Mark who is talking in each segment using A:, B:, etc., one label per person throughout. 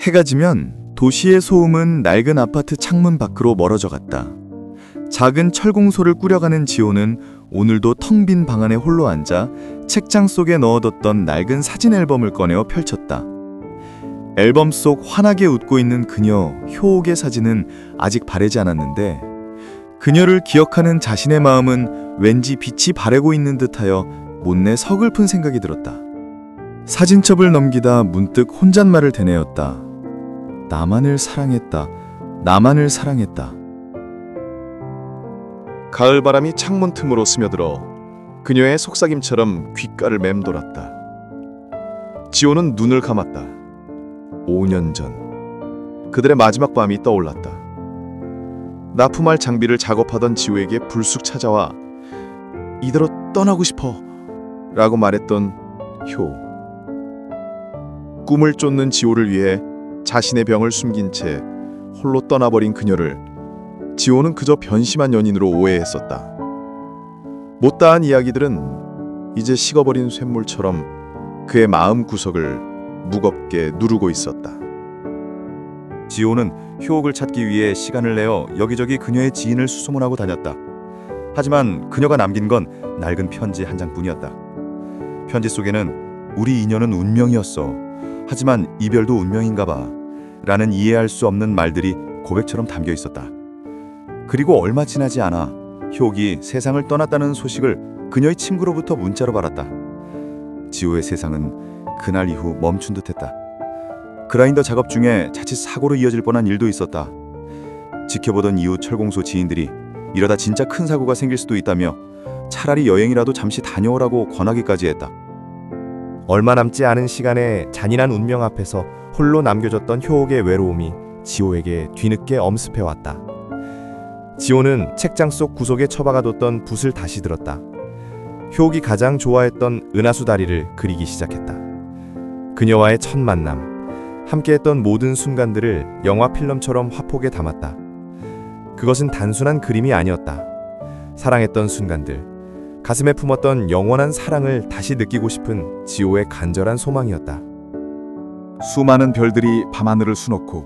A: 해가 지면 도시의 소음은 낡은 아파트 창문 밖으로 멀어져 갔다. 작은 철공소를 꾸려가는 지호는 오늘도 텅 빈 방 안에 홀로 앉아 책장 속에 넣어뒀던 낡은 사진 앨범을 꺼내어 펼쳤다. 앨범 속 환하게 웃고 있는 그녀 효옥의 사진은 아직 바래지 않았는데 그녀를 기억하는 자신의 마음은 왠지 빛이 바래고 있는 듯하여 못내 서글픈 생각이 들었다. 사진첩을 넘기다 문득 혼잣말을 되뇌었다. 나만을 사랑했다. 나만을 사랑했다.
B: 가을바람이 창문 틈으로 스며들어 그녀의 속삭임처럼 귓가를 맴돌았다. 지호는 눈을 감았다. 5년 전 그들의 마지막 밤이 떠올랐다. 납품할 장비를 작업하던 지호에게 불쑥 찾아와 이대로 떠나고 싶어 라고 말했던 효. 꿈을 쫓는 지호를 위해 자신의 병을 숨긴 채 홀로 떠나버린 그녀를 지호는 그저 변심한 연인으로 오해했었다. 못다한 이야기들은 이제 식어버린 쇳물처럼 그의 마음 구석을 무겁게 누르고 있었다.
A: 지호는 효옥을 찾기 위해 시간을 내어 여기저기 그녀의 지인을 수소문하고 다녔다. 하지만 그녀가 남긴 건 낡은 편지 한 장뿐이었다. 편지 속에는 우리 인연은 운명이었어. 하지만 이별도 운명인가 봐. 라는 이해할 수 없는 말들이 고백처럼 담겨 있었다. 그리고 얼마 지나지 않아 효옥이 세상을 떠났다는 소식을 그녀의 친구로부터 문자로 받았다. 지호의 세상은 그날 이후 멈춘 듯했다. 그라인더 작업 중에 자칫 사고로 이어질 뻔한 일도 있었다. 지켜보던 이웃 철공소 지인들이 이러다 진짜 큰 사고가 생길 수도 있다며 차라리 여행이라도 잠시 다녀오라고 권하기까지 했다.
C: 얼마 남지 않은 시간에 잔인한 운명 앞에서 홀로 남겨졌던 효옥의 외로움이 지호에게 뒤늦게 엄습해왔다. 지호는 책장 속 구석에 처박아뒀던 붓을 다시 들었다. 효옥이 가장 좋아했던 은하수 다리를 그리기 시작했다. 그녀와의 첫 만남, 함께했던 모든 순간들을 영화 필름처럼 화폭에 담았다. 그것은 단순한 그림이 아니었다. 사랑했던 순간들, 가슴에 품었던 영원한 사랑을 다시 느끼고 싶은 지호의 간절한 소망이었다.
A: 수많은 별들이 밤하늘을 수놓고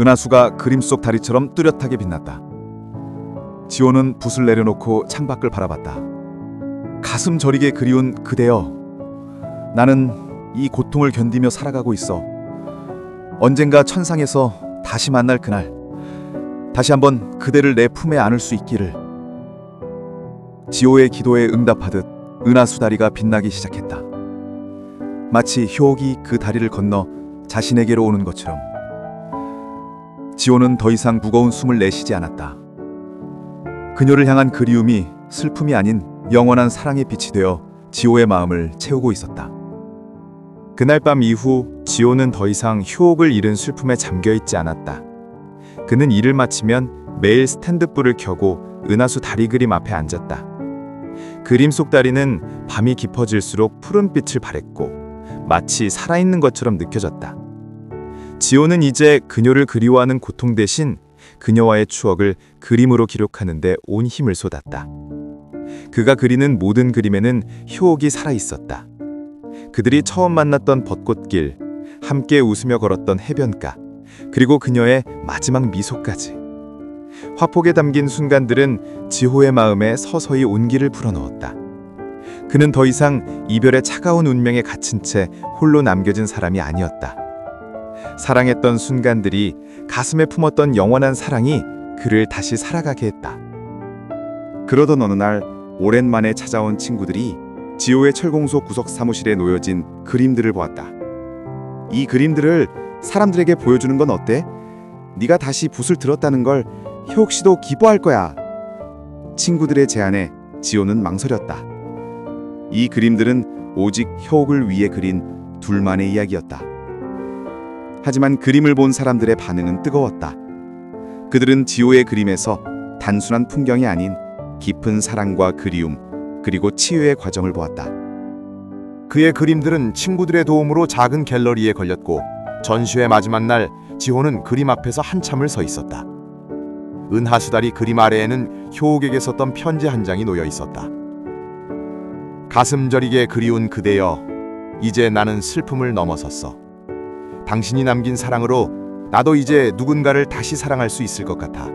A: 은하수가 그림 속 다리처럼 뚜렷하게 빛났다. 지호는 붓을 내려놓고 창밖을 바라봤다. 가슴 저리게 그리운 그대여, 나는 이 고통을 견디며 살아가고 있어. 언젠가 천상에서 다시 만날 그날, 다시 한번 그대를 내 품에 안을 수 있기를. 지호의 기도에 응답하듯 은하수 다리가 빛나기 시작했다. 마치 효옥이 그 다리를 건너 자신에게로 오는 것처럼. 지호는 더 이상 무거운 숨을 내쉬지 않았다. 그녀를 향한 그리움이 슬픔이 아닌 영원한 사랑의 빛이 되어 지호의 마음을 채우고 있었다. 그날 밤 이후 지호는 더 이상 효옥을 잃은 슬픔에 잠겨있지 않았다. 그는 일을 마치면 매일 스탠드불을 켜고 은하수 다리 그림 앞에 앉았다. 그림 속 다리는 밤이 깊어질수록 푸른빛을 발했고 마치 살아있는 것처럼 느껴졌다. 지호는 이제 그녀를 그리워하는 고통 대신 그녀와의 추억을 그림으로 기록하는 데 온 힘을 쏟았다. 그가 그리는 모든 그림에는 효옥이 살아있었다. 그들이 처음 만났던 벚꽃길, 함께 웃으며 걸었던 해변가, 그리고 그녀의 마지막 미소까지. 화폭에 담긴 순간들은 지호의 마음에 서서히 온기를 불어넣었다. 그는 더 이상 이별의 차가운 운명에 갇힌 채 홀로 남겨진 사람이 아니었다. 사랑했던 순간들이, 가슴에 품었던 영원한 사랑이 그를 다시 살아가게 했다. 그러던 어느 날 오랜만에 찾아온 친구들이 지호의 철공소 구석 사무실에 놓여진 그림들을 보았다. 이 그림들을 사람들에게 보여주는 건 어때? 네가 다시 붓을 들었다는 걸 효옥 씨도 기뻐할 거야. 친구들의 제안에 지호는 망설였다. 이 그림들은 오직 효옥을 위해 그린 둘만의 이야기였다. 하지만 그림을 본 사람들의 반응은 뜨거웠다. 그들은 지호의 그림에서 단순한 풍경이 아닌 깊은 사랑과 그리움, 그리고 치유의 과정을 보았다.
C: 그의 그림들은 친구들의 도움으로 작은 갤러리에 걸렸고 전시회 마지막 날 지호는 그림 앞에서 한참을 서 있었다. 은하수다리 그림 아래에는 효옥에게 썼던 편지 한 장이 놓여 있었다. 가슴 저리게 그리운 그대여, 이제 나는 슬픔을 넘어섰어. 당신이 남긴 사랑으로 나도 이제 누군가를 다시 사랑할 수 있을 것 같아.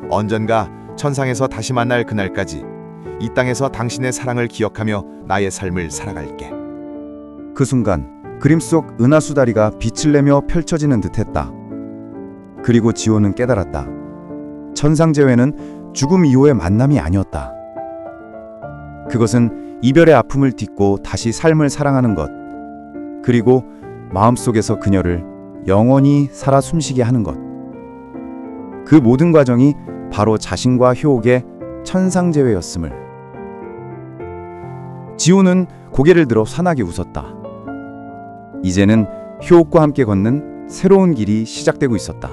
C: 언젠가 천상에서 다시 만날 그날까지 이 땅에서 당신의 사랑을 기억하며 나의 삶을 살아갈게.
A: 그 순간 그림 속 은하수다리가 빛을 내며 펼쳐지는 듯했다. 그리고 지호는 깨달았다. 천상재회는 죽음 이후의 만남이 아니었다. 그것은 이별의 아픔을 딛고 다시 삶을 사랑하는 것, 그리고 마음속에서 그녀를 영원히 살아 숨쉬게 하는 것. 그 모든 과정이 바로 자신과 효옥의 천상재회였음을. 지호는 고개를 들어 환하게 웃었다. 이제는 효옥과 함께 걷는 새로운 길이 시작되고 있었다.